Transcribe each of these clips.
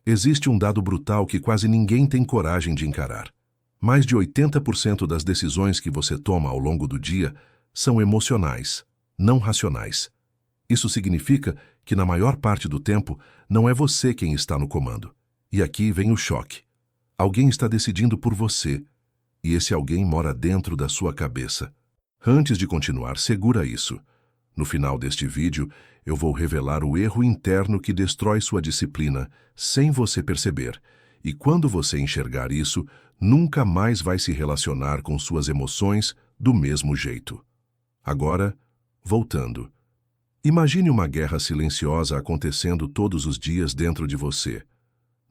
Existe um dado brutal que quase ninguém tem coragem de encarar. Mais de 80% das decisões que você toma ao longo do dia são emocionais, não racionais. Isso significa que, na maior parte do tempo, não é você quem está no comando. E aqui vem o choque. Alguém está decidindo por você, e esse alguém mora dentro da sua cabeça. Antes de continuar, segura isso. No final deste vídeo, eu vou revelar o erro interno que destrói sua disciplina, sem você perceber. E quando você enxergar isso, nunca mais vai se relacionar com suas emoções do mesmo jeito. Agora, voltando. Imagine uma guerra silenciosa acontecendo todos os dias dentro de você.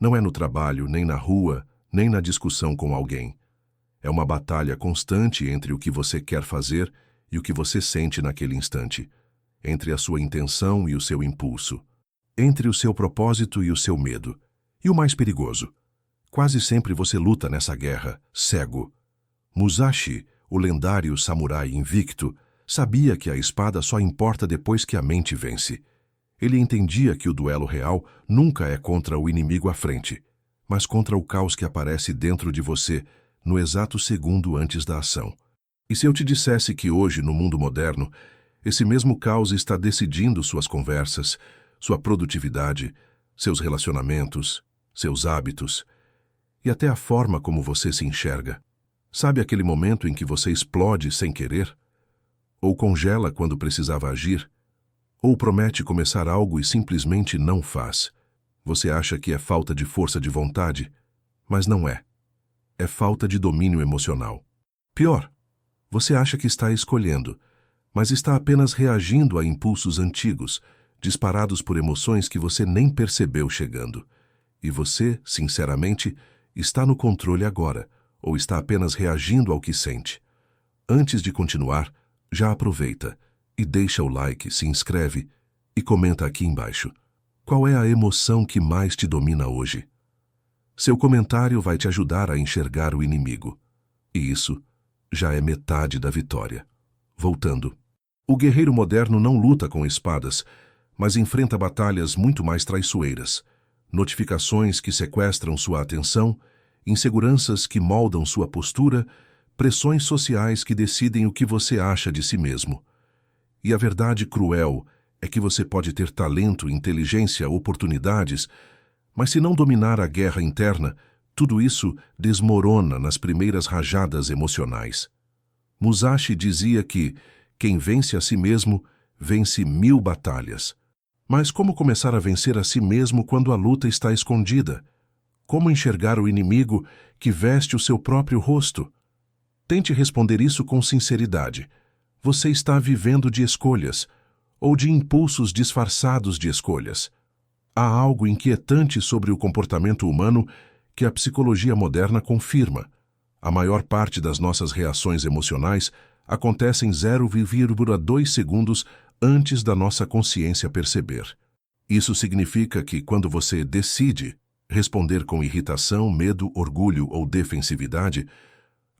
Não é no trabalho, nem na rua, nem na discussão com alguém. É uma batalha constante entre o que você quer fazer e o que você sente naquele instante, entre a sua intenção e o seu impulso, entre o seu propósito e o seu medo. E o mais perigoso, quase sempre você luta nessa guerra, cego. Musashi, o lendário samurai invicto, sabia que a espada só importa depois que a mente vence. Ele entendia que o duelo real nunca é contra o inimigo à frente, mas contra o caos que aparece dentro de você no exato segundo antes da ação. E se eu te dissesse que hoje, no mundo moderno, esse mesmo caos está decidindo suas conversas, sua produtividade, seus relacionamentos, seus hábitos e até a forma como você se enxerga? Sabe aquele momento em que você explode sem querer? Ou congela quando precisava agir? Ou promete começar algo e simplesmente não faz? Você acha que é falta de força de vontade, mas não é. É falta de domínio emocional. Pior, você acha que está escolhendo, mas está apenas reagindo a impulsos antigos, disparados por emoções que você nem percebeu chegando. E você, sinceramente, está no controle agora, ou está apenas reagindo ao que sente. Antes de continuar, já aproveita e deixa o like, se inscreve e comenta aqui embaixo. Qual é a emoção que mais te domina hoje? Seu comentário vai te ajudar a enxergar o inimigo. E isso já é metade da vitória. Voltando. O guerreiro moderno não luta com espadas, mas enfrenta batalhas muito mais traiçoeiras. Notificações que sequestram sua atenção, inseguranças que moldam sua postura, pressões sociais que decidem o que você acha de si mesmo. E a verdade cruel é que você pode ter talento, inteligência, oportunidades, mas se não dominar a guerra interna, tudo isso desmorona nas primeiras rajadas emocionais. Musashi dizia que quem vence a si mesmo, vence 1000 batalhas. Mas como começar a vencer a si mesmo quando a luta está escondida? Como enxergar o inimigo que veste o seu próprio rosto? Tente responder isso com sinceridade. Você está vivendo de escolhas, ou de impulsos disfarçados de escolhas. Há algo inquietante sobre o comportamento humano que a psicologia moderna confirma. A maior parte das nossas reações emocionais acontecem 0,2 segundos antes da nossa consciência perceber. Isso significa que, quando você decide responder com irritação, medo, orgulho ou defensividade,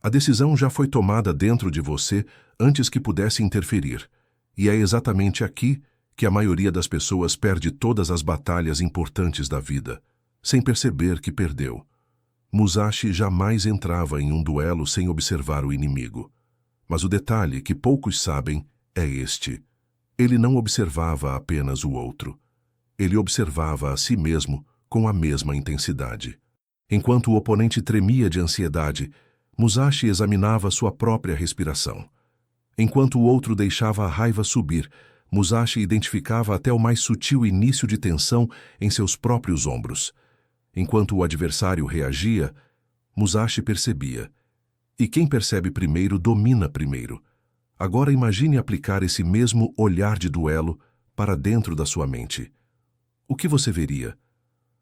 a decisão já foi tomada dentro de você antes que pudesse interferir. E é exatamente aqui que a maioria das pessoas perde todas as batalhas importantes da vida, sem perceber que perdeu. Musashi jamais entrava em um duelo sem observar o inimigo. Mas o detalhe que poucos sabem é este. Ele não observava apenas o outro. Ele observava a si mesmo com a mesma intensidade. Enquanto o oponente tremia de ansiedade, Musashi examinava sua própria respiração. Enquanto o outro deixava a raiva subir, Musashi identificava até o mais sutil início de tensão em seus próprios ombros. Enquanto o adversário reagia, Musashi percebia. E quem percebe primeiro domina primeiro. Agora imagine aplicar esse mesmo olhar de duelo para dentro da sua mente. O que você veria?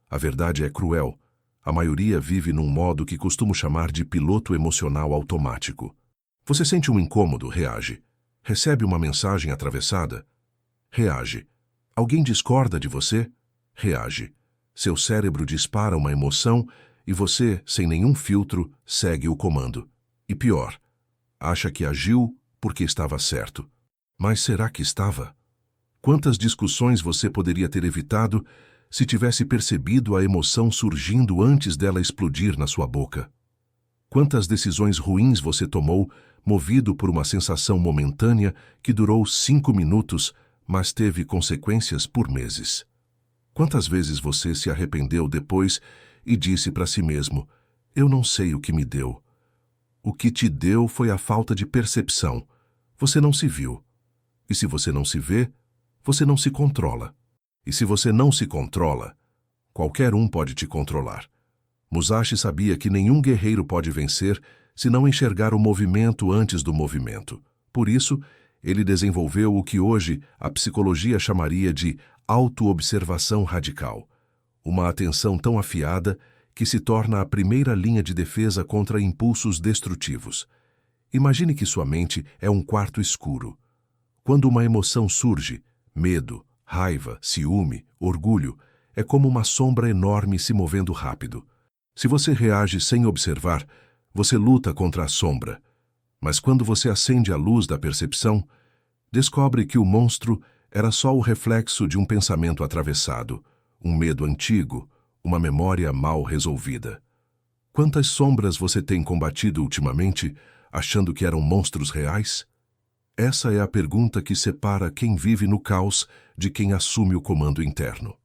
A verdade é cruel. A maioria vive num modo que costumo chamar de piloto emocional automático. Você sente um incômodo, reage. Recebe uma mensagem atravessada? Reage. Alguém discorda de você? Reage. Seu cérebro dispara uma emoção e você, sem nenhum filtro, segue o comando. E pior, acha que agiu porque estava certo. Mas será que estava? Quantas discussões você poderia ter evitado se tivesse percebido a emoção surgindo antes dela explodir na sua boca? Quantas decisões ruins você tomou, movido por uma sensação momentânea que durou 5 minutos, mas teve consequências por meses? Quantas vezes você se arrependeu depois e disse para si mesmo: eu não sei o que me deu. O que te deu foi a falta de percepção. Você não se viu. E se você não se vê, você não se controla. E se você não se controla, qualquer um pode te controlar. Musashi sabia que nenhum guerreiro pode vencer se não enxergar o movimento antes do movimento. Por isso, ele desenvolveu o que hoje a psicologia chamaria de autoobservação radical. Uma atenção tão afiada que se torna a primeira linha de defesa contra impulsos destrutivos. Imagine que sua mente é um quarto escuro. Quando uma emoção surge, medo, raiva, ciúme, orgulho, é como uma sombra enorme se movendo rápido. Se você reage sem observar, você luta contra a sombra. Mas quando você acende a luz da percepção, descobre que o monstro era só o reflexo de um pensamento atravessado, um medo antigo, uma memória mal resolvida. Quantas sombras você tem combatido ultimamente, achando que eram monstros reais? Essa é a pergunta que separa quem vive no caos de quem assume o comando interno.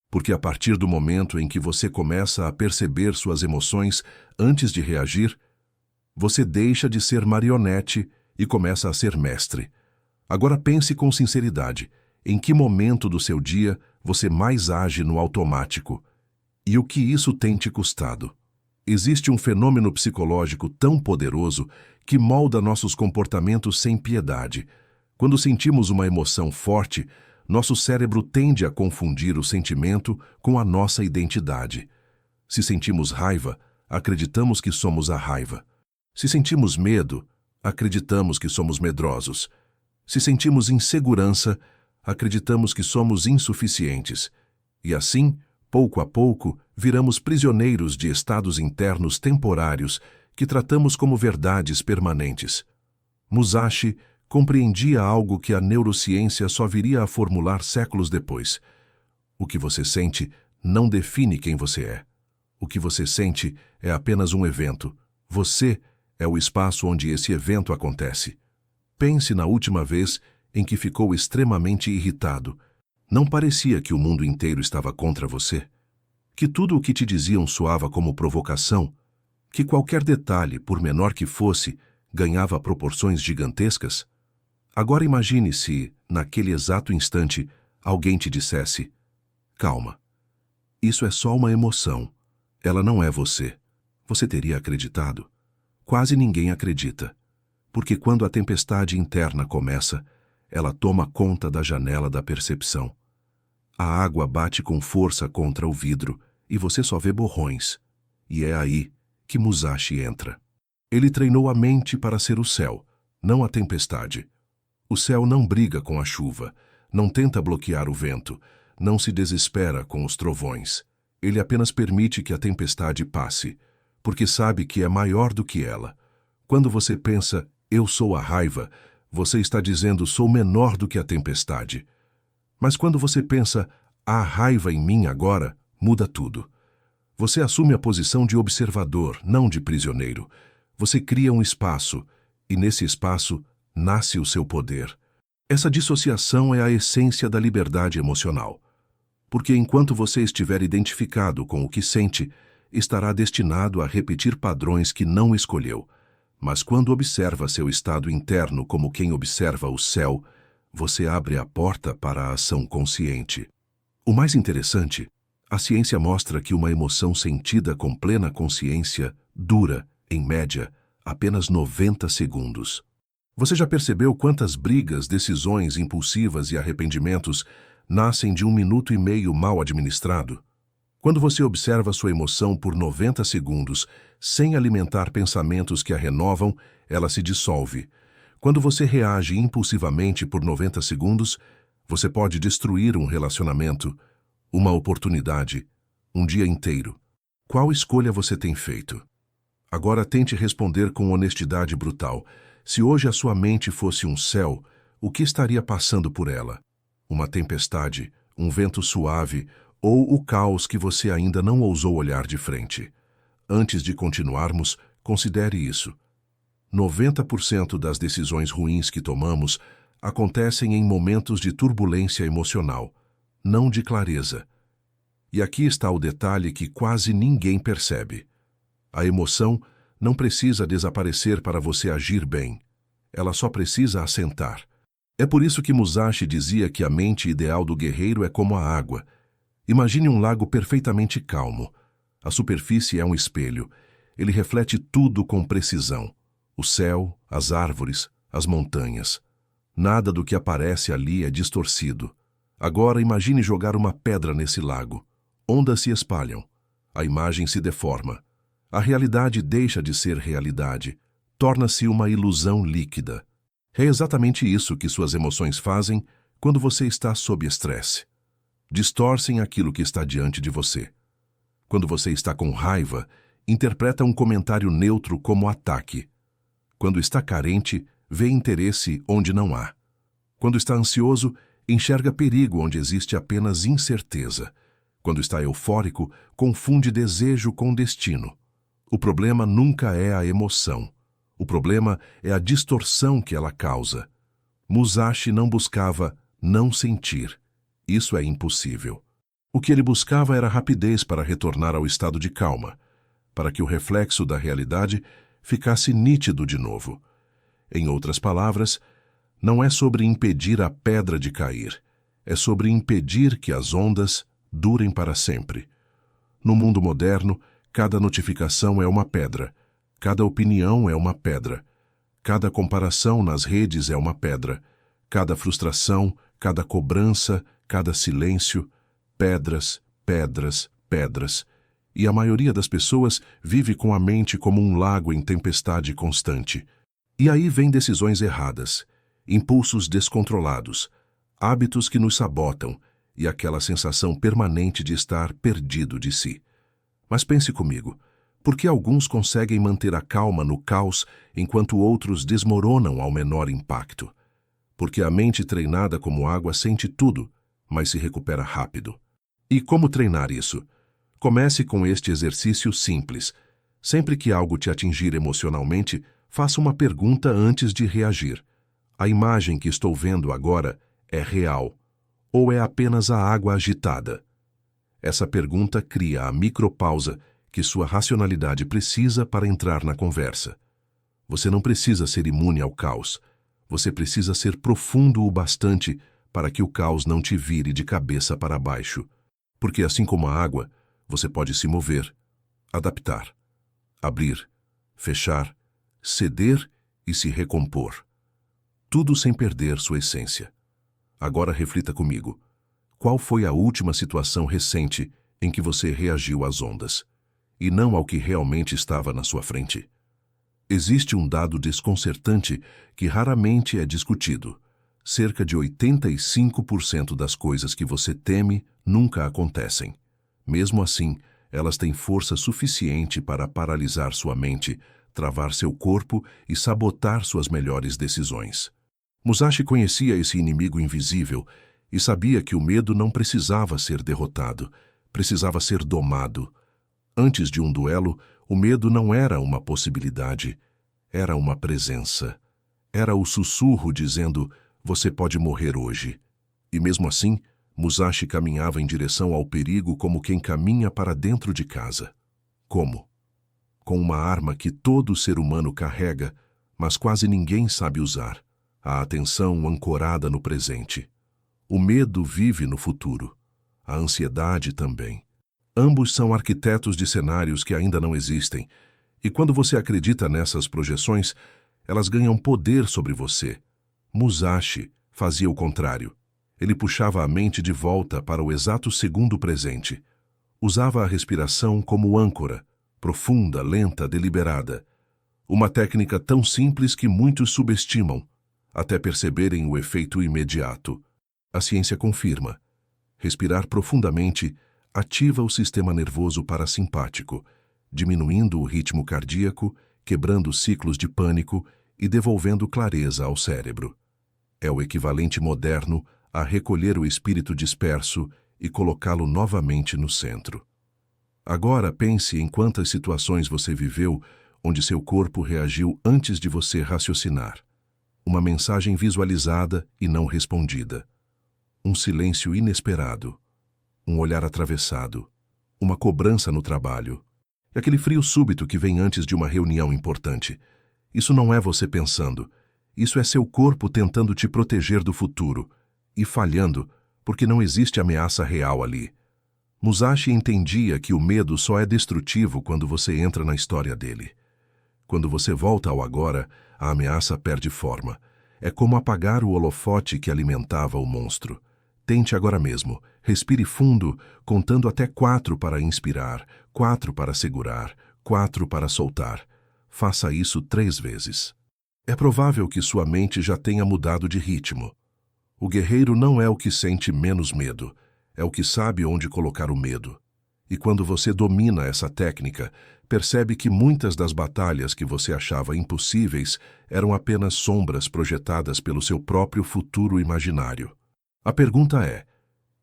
Porque a partir do momento em que você começa a perceber suas emoções antes de reagir, você deixa de ser marionete e começa a ser mestre. Agora pense com sinceridade, em que momento do seu dia você mais age no automático? E o que isso tem te custado? Existe um fenômeno psicológico tão poderoso que molda nossos comportamentos sem piedade. Quando sentimos uma emoção forte, nosso cérebro tende a confundir o sentimento com a nossa identidade. Se sentimos raiva, acreditamos que somos a raiva. Se sentimos medo, acreditamos que somos medrosos. Se sentimos insegurança, acreditamos que somos insuficientes. E assim, pouco a pouco, viramos prisioneiros de estados internos temporários que tratamos como verdades permanentes. Musashi compreendia algo que a neurociência só viria a formular séculos depois. O que você sente não define quem você é. O que você sente é apenas um evento. Você é o espaço onde esse evento acontece. Pense na última vez em que ficou extremamente irritado. Não parecia que o mundo inteiro estava contra você? Que tudo o que te diziam soava como provocação? Que qualquer detalhe, por menor que fosse, ganhava proporções gigantescas? Agora imagine se, naquele exato instante, alguém te dissesse: calma, isso é só uma emoção. Ela não é você. Você teria acreditado? Quase ninguém acredita. Porque quando a tempestade interna começa, ela toma conta da janela da percepção. A água bate com força contra o vidro e você só vê borrões. E é aí que Musashi entra. Ele treinou a mente para ser o céu, não a tempestade. O céu não briga com a chuva, não tenta bloquear o vento, não se desespera com os trovões. Ele apenas permite que a tempestade passe, porque sabe que é maior do que ela. Quando você pensa, eu sou a raiva, você está dizendo, sou menor do que a tempestade. Mas quando você pensa, há raiva em mim agora, muda tudo. Você assume a posição de observador, não de prisioneiro. Você cria um espaço, e nesse espaço nasce o seu poder. Essa dissociação é a essência da liberdade emocional. Porque enquanto você estiver identificado com o que sente, estará destinado a repetir padrões que não escolheu. Mas quando observa seu estado interno como quem observa o céu, você abre a porta para a ação consciente. O mais interessante, a ciência mostra que uma emoção sentida com plena consciência dura, em média, apenas 90 segundos. Você já percebeu quantas brigas, decisões impulsivas e arrependimentos nascem de 1,5 minuto mal administrado? Quando você observa sua emoção por 90 segundos, sem alimentar pensamentos que a renovam, ela se dissolve. Quando você reage impulsivamente por 90 segundos, você pode destruir um relacionamento, uma oportunidade, um dia inteiro. Qual escolha você tem feito? Agora tente responder com honestidade brutal. Se hoje a sua mente fosse um céu, o que estaria passando por ela? Uma tempestade, um vento suave ou o caos que você ainda não ousou olhar de frente. Antes de continuarmos, considere isso. 90% das decisões ruins que tomamos acontecem em momentos de turbulência emocional, não de clareza. E aqui está o detalhe que quase ninguém percebe. A emoção não precisa desaparecer para você agir bem. Ela só precisa assentar. É por isso que Musashi dizia que a mente ideal do guerreiro é como a água. Imagine um lago perfeitamente calmo. A superfície é um espelho. Ele reflete tudo com precisão. O céu, as árvores, as montanhas. Nada do que aparece ali é distorcido. Agora imagine jogar uma pedra nesse lago. Ondas se espalham. A imagem se deforma. A realidade deixa de ser realidade. Torna-se uma ilusão líquida. É exatamente isso que suas emoções fazem quando você está sob estresse. Distorcem aquilo que está diante de você. Quando você está com raiva, interpreta um comentário neutro como ataque. Quando está carente, vê interesse onde não há. Quando está ansioso, enxerga perigo onde existe apenas incerteza. Quando está eufórico, confunde desejo com destino. O problema nunca é a emoção. O problema é a distorção que ela causa. Musashi não buscava não sentir. Isso é impossível. O que ele buscava era rapidez para retornar ao estado de calma, para que o reflexo da realidade ficasse nítido de novo. Em outras palavras, não é sobre impedir a pedra de cair, é sobre impedir que as ondas durem para sempre. No mundo moderno, cada notificação é uma pedra, cada opinião é uma pedra, cada comparação nas redes é uma pedra, cada frustração, cada cobrança, cada silêncio, pedras, pedras, pedras. E a maioria das pessoas vive com a mente como um lago em tempestade constante. E aí vem decisões erradas, impulsos descontrolados, hábitos que nos sabotam e aquela sensação permanente de estar perdido de si. Mas pense comigo, por que alguns conseguem manter a calma no caos enquanto outros desmoronam ao menor impacto? Porque a mente treinada como água sente tudo, mas se recupera rápido. E como treinar isso? Comece com este exercício simples. Sempre que algo te atingir emocionalmente, faça uma pergunta antes de reagir. A imagem que estou vendo agora é real? Ou é apenas a água agitada? Essa pergunta cria a micropausa que sua racionalidade precisa para entrar na conversa. Você não precisa ser imune ao caos. Você precisa ser profundo o bastante para que o caos não te vire de cabeça para baixo. Porque assim como a água, você pode se mover, adaptar, abrir, fechar, ceder e se recompor. Tudo sem perder sua essência. Agora reflita comigo. Qual foi a última situação recente em que você reagiu às ondas, e não ao que realmente estava na sua frente? Existe um dado desconcertante que raramente é discutido. Cerca de 85% das coisas que você teme nunca acontecem. Mesmo assim, elas têm força suficiente para paralisar sua mente, travar seu corpo e sabotar suas melhores decisões. Musashi conhecia esse inimigo invisível e sabia que o medo não precisava ser derrotado, precisava ser domado. Antes de um duelo, o medo não era uma possibilidade, era uma presença. Era o sussurro dizendo, você pode morrer hoje. E mesmo assim, Musashi caminhava em direção ao perigo como quem caminha para dentro de casa. Como? Com uma arma que todo ser humano carrega, mas quase ninguém sabe usar. A atenção ancorada no presente. O medo vive no futuro. A ansiedade também. Ambos são arquitetos de cenários que ainda não existem, e quando você acredita nessas projeções, elas ganham poder sobre você. Musashi fazia o contrário. Ele puxava a mente de volta para o exato segundo presente. Usava a respiração como âncora, profunda, lenta, deliberada. Uma técnica tão simples que muitos subestimam, até perceberem o efeito imediato. A ciência confirma. Respirar profundamente ativa o sistema nervoso parasimpático, diminuindo o ritmo cardíaco, quebrando ciclos de pânico e devolvendo clareza ao cérebro. É o equivalente moderno a recolher o espírito disperso e colocá-lo novamente no centro. Agora pense em quantas situações você viveu onde seu corpo reagiu antes de você raciocinar. Uma mensagem visualizada e não respondida. Um silêncio inesperado. Um olhar atravessado. Uma cobrança no trabalho. E aquele frio súbito que vem antes de uma reunião importante. Isso não é você pensando. Isso é seu corpo tentando te proteger do futuro. E falhando, porque não existe ameaça real ali. Musashi entendia que o medo só é destrutivo quando você entra na história dele. Quando você volta ao agora, a ameaça perde forma. É como apagar o holofote que alimentava o monstro. Tente agora mesmo. Respire fundo, contando até 4 para inspirar, 4 para segurar, 4 para soltar. Faça isso 3 vezes. É provável que sua mente já tenha mudado de ritmo. O guerreiro não é o que sente menos medo, é o que sabe onde colocar o medo. E quando você domina essa técnica, percebe que muitas das batalhas que você achava impossíveis eram apenas sombras projetadas pelo seu próprio futuro imaginário. A pergunta é: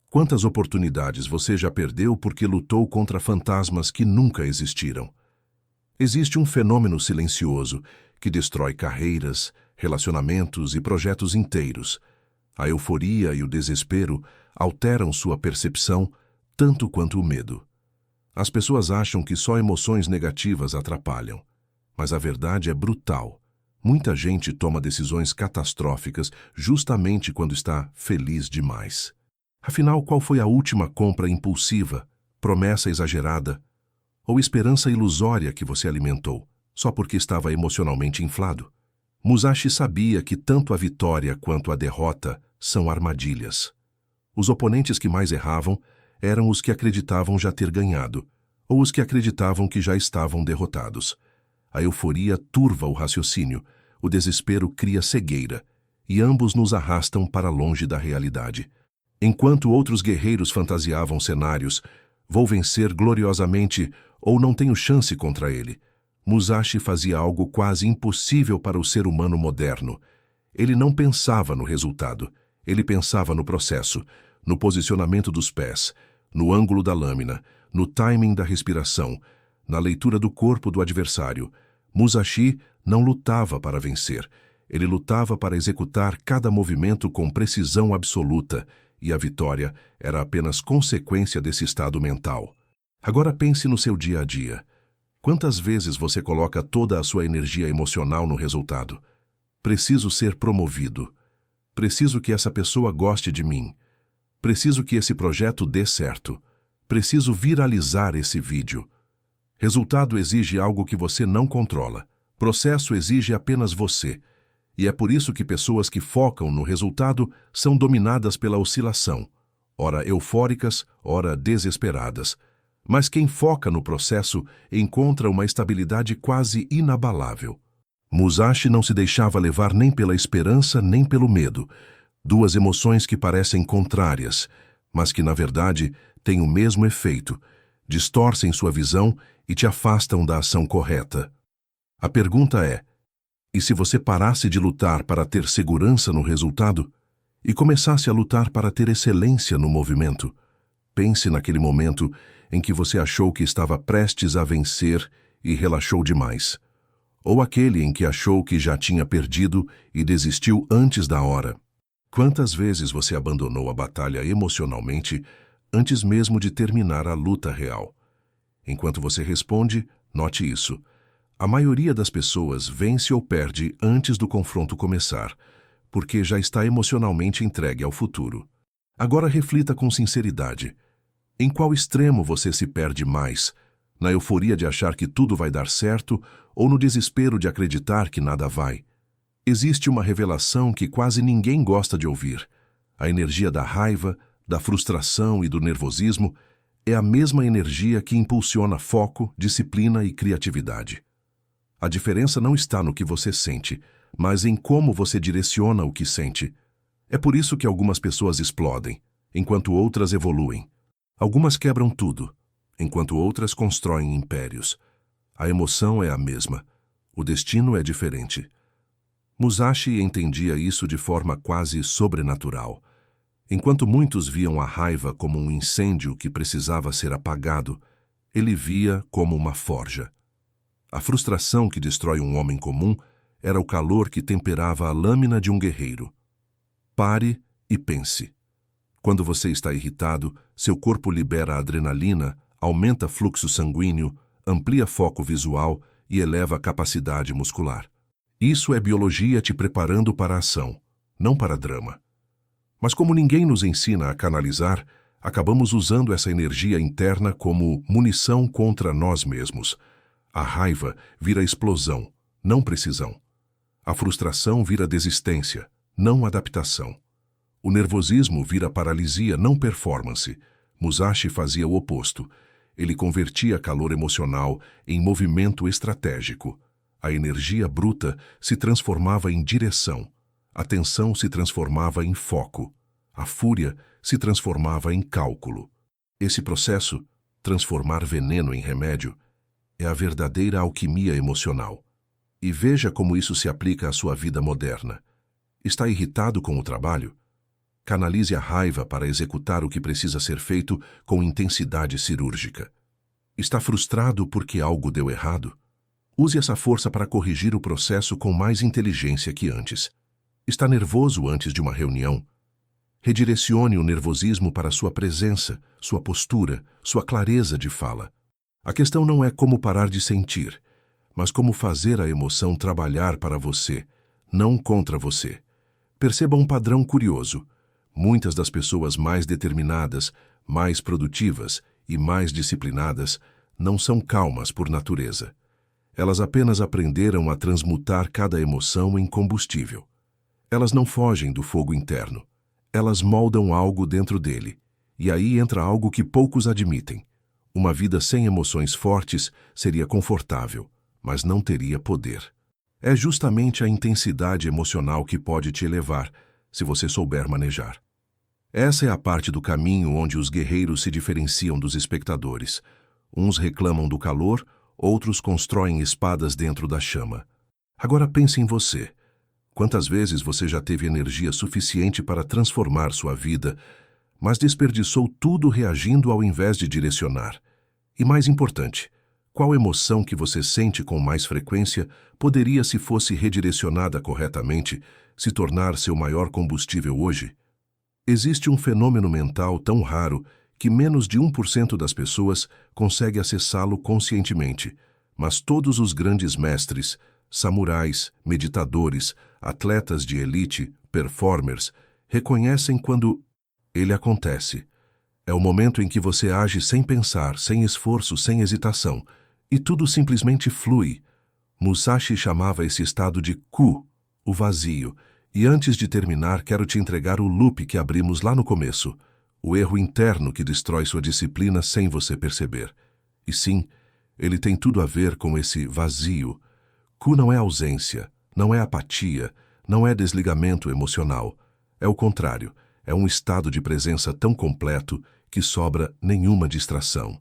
quantas oportunidades você já perdeu porque lutou contra fantasmas que nunca existiram? Existe um fenômeno silencioso que destrói carreiras, relacionamentos e projetos inteiros. A euforia e o desespero alteram sua percepção tanto quanto o medo. As pessoas acham que só emoções negativas atrapalham, mas a verdade é brutal. Muita gente toma decisões catastróficas justamente quando está feliz demais. Afinal, qual foi a última compra impulsiva, promessa exagerada ou esperança ilusória que você alimentou, só porque estava emocionalmente inflado? Musashi sabia que tanto a vitória quanto a derrota são armadilhas. Os oponentes que mais erravam eram os que acreditavam já ter ganhado, ou os que acreditavam que já estavam derrotados. A euforia turva o raciocínio, o desespero cria cegueira, e ambos nos arrastam para longe da realidade. Enquanto outros guerreiros fantasiavam cenários, vou vencer gloriosamente ou não tenho chance contra ele, Musashi fazia algo quase impossível para o ser humano moderno. Ele não pensava no resultado, ele pensava no processo, no posicionamento dos pés, no ângulo da lâmina, no timing da respiração, na leitura do corpo do adversário. Musashi não lutava para vencer, ele lutava para executar cada movimento com precisão absoluta, e a vitória era apenas consequência desse estado mental. Agora pense no seu dia a dia. Quantas vezes você coloca toda a sua energia emocional no resultado? Preciso ser promovido. Preciso que essa pessoa goste de mim. Preciso que esse projeto dê certo. Preciso viralizar esse vídeo. Resultado exige algo que você não controla. Processo exige apenas você. E é por isso que pessoas que focam no resultado são dominadas pela oscilação, ora eufóricas, ora desesperadas. Mas quem foca no processo encontra uma estabilidade quase inabalável. Musashi não se deixava levar nem pela esperança nem pelo medo, duas emoções que parecem contrárias, mas que na verdade têm o mesmo efeito, distorcem sua visão e te afastam da ação correta. A pergunta é: e se você parasse de lutar para ter segurança no resultado e começasse a lutar para ter excelência no movimento? Pense naquele momento em que você achou que estava prestes a vencer e relaxou demais. Ou aquele em que achou que já tinha perdido e desistiu antes da hora. Quantas vezes você abandonou a batalha emocionalmente antes mesmo de terminar a luta real? Enquanto você responde, note isso. A maioria das pessoas vence ou perde antes do confronto começar, porque já está emocionalmente entregue ao futuro. Agora reflita com sinceridade. Em qual extremo você se perde mais? Na euforia de achar que tudo vai dar certo ou no desespero de acreditar que nada vai? Existe uma revelação que quase ninguém gosta de ouvir. A energia da raiva, da frustração e do nervosismo é a mesma energia que impulsiona foco, disciplina e criatividade. A diferença não está no que você sente, mas em como você direciona o que sente. É por isso que algumas pessoas explodem, enquanto outras evoluem. Algumas quebram tudo, enquanto outras constroem impérios. A emoção é a mesma, o destino é diferente. Musashi entendia isso de forma quase sobrenatural. Enquanto muitos viam a raiva como um incêndio que precisava ser apagado, ele via como uma forja. A frustração que destrói um homem comum era o calor que temperava a lâmina de um guerreiro. Pare e pense. Quando você está irritado, seu corpo libera adrenalina, aumenta fluxo sanguíneo, amplia foco visual e eleva a capacidade muscular. Isso é biologia te preparando para a ação, não para drama. Mas como ninguém nos ensina a canalizar, acabamos usando essa energia interna como munição contra nós mesmos. A raiva vira explosão, não precisão. A frustração vira desistência, não adaptação. O nervosismo vira paralisia, não performance. Musashi fazia o oposto. Ele convertia calor emocional em movimento estratégico. A energia bruta se transformava em direção. A tensão se transformava em foco. A fúria se transformava em cálculo. Esse processo, transformar veneno em remédio, é a verdadeira alquimia emocional. E veja como isso se aplica à sua vida moderna. Está irritado com o trabalho? Canalize a raiva para executar o que precisa ser feito com intensidade cirúrgica. Está frustrado porque algo deu errado? Use essa força para corrigir o processo com mais inteligência que antes. Está nervoso antes de uma reunião? Redirecione o nervosismo para sua presença, sua postura, sua clareza de fala. A questão não é como parar de sentir, mas como fazer a emoção trabalhar para você, não contra você. Perceba um padrão curioso. Muitas das pessoas mais determinadas, mais produtivas e mais disciplinadas não são calmas por natureza. Elas apenas aprenderam a transmutar cada emoção em combustível. Elas não fogem do fogo interno. Elas moldam algo dentro dele. E aí entra algo que poucos admitem. Uma vida sem emoções fortes seria confortável, mas não teria poder. É justamente a intensidade emocional que pode te elevar, se você souber manejar. Essa é a parte do caminho onde os guerreiros se diferenciam dos espectadores. Uns reclamam do calor, outros constroem espadas dentro da chama. Agora pense em você. Quantas vezes você já teve energia suficiente para transformar sua vida, mas desperdiçou tudo reagindo ao invés de direcionar? E mais importante, qual emoção que você sente com mais frequência poderia, se fosse redirecionada corretamente, se tornar seu maior combustível hoje? Existe um fenômeno mental tão raro que menos de 1% das pessoas consegue acessá-lo conscientemente, mas todos os grandes mestres, samurais, meditadores, atletas de elite, performers, reconhecem quando ele acontece. É o momento em que você age sem pensar, sem esforço, sem hesitação, e tudo simplesmente flui. Musashi chamava esse estado de ku, o vazio, e antes de terminar quero te entregar o loop que abrimos lá no começo, o erro interno que destrói sua disciplina sem você perceber. E sim, ele tem tudo a ver com esse vazio. Ku não é ausência, não é apatia, não é desligamento emocional. É o contrário, é um estado de presença tão completo que sobra nenhuma distração,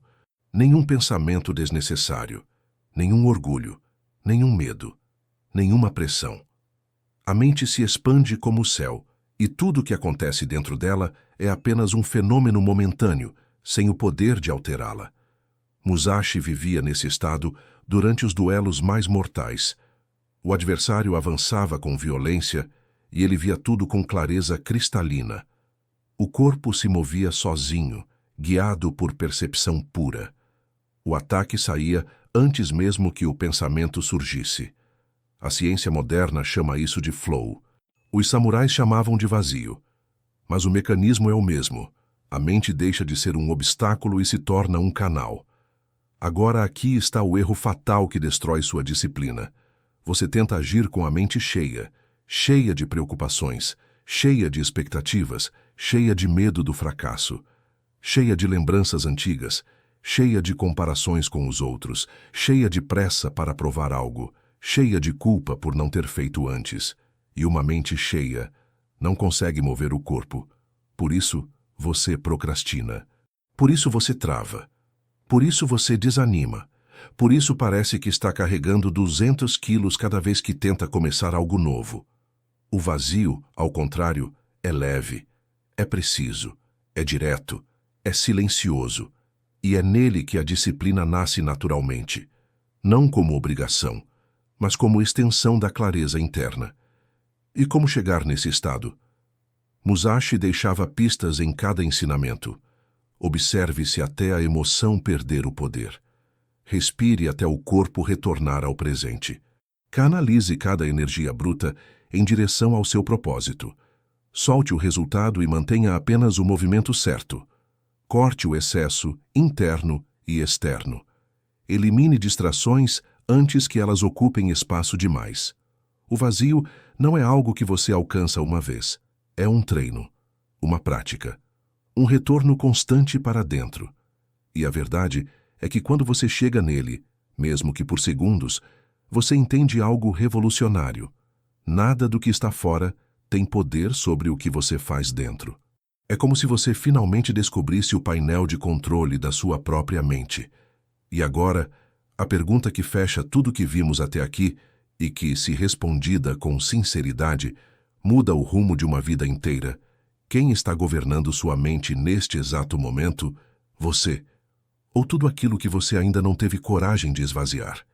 nenhum pensamento desnecessário, nenhum orgulho, nenhum medo, nenhuma pressão. A mente se expande como o céu, e tudo o que acontece dentro dela é apenas um fenômeno momentâneo, sem o poder de alterá-la. Musashi vivia nesse estado durante os duelos mais mortais. O adversário avançava com violência e ele via tudo com clareza cristalina. O corpo se movia sozinho, guiado por percepção pura. O ataque saía antes mesmo que o pensamento surgisse. A ciência moderna chama isso de flow. Os samurais chamavam de vazio. Mas o mecanismo é o mesmo. A mente deixa de ser um obstáculo e se torna um canal. Agora aqui está o erro fatal que destrói sua disciplina. Você tenta agir com a mente cheia, cheia de preocupações, cheia de expectativas, cheia de medo do fracasso, cheia de lembranças antigas, cheia de comparações com os outros, cheia de pressa para provar algo, cheia de culpa por não ter feito antes. E uma mente cheia não consegue mover o corpo. Por isso, você procrastina. Por isso você trava. Por isso você desanima. Por isso parece que está carregando 200 quilos cada vez que tenta começar algo novo. O vazio, ao contrário, é leve. É preciso, é direto, é silencioso, e é nele que a disciplina nasce naturalmente, não como obrigação, mas como extensão da clareza interna. E como chegar nesse estado? Musashi deixava pistas em cada ensinamento. Observe-se até a emoção perder o poder. Respire até o corpo retornar ao presente. Canalize cada energia bruta em direção ao seu propósito. Solte o resultado e mantenha apenas o movimento certo. Corte o excesso interno e externo. Elimine distrações antes que elas ocupem espaço demais. O vazio não é algo que você alcança uma vez. É um treino, uma prática, um retorno constante para dentro. E a verdade é que quando você chega nele, mesmo que por segundos, você entende algo revolucionário. Nada do que está fora tem poder sobre o que você faz dentro. É como se você finalmente descobrisse o painel de controle da sua própria mente. E agora, a pergunta que fecha tudo que vimos até aqui e que, se respondida com sinceridade, muda o rumo de uma vida inteira. Quem está governando sua mente neste exato momento? Você. Ou tudo aquilo que você ainda não teve coragem de esvaziar?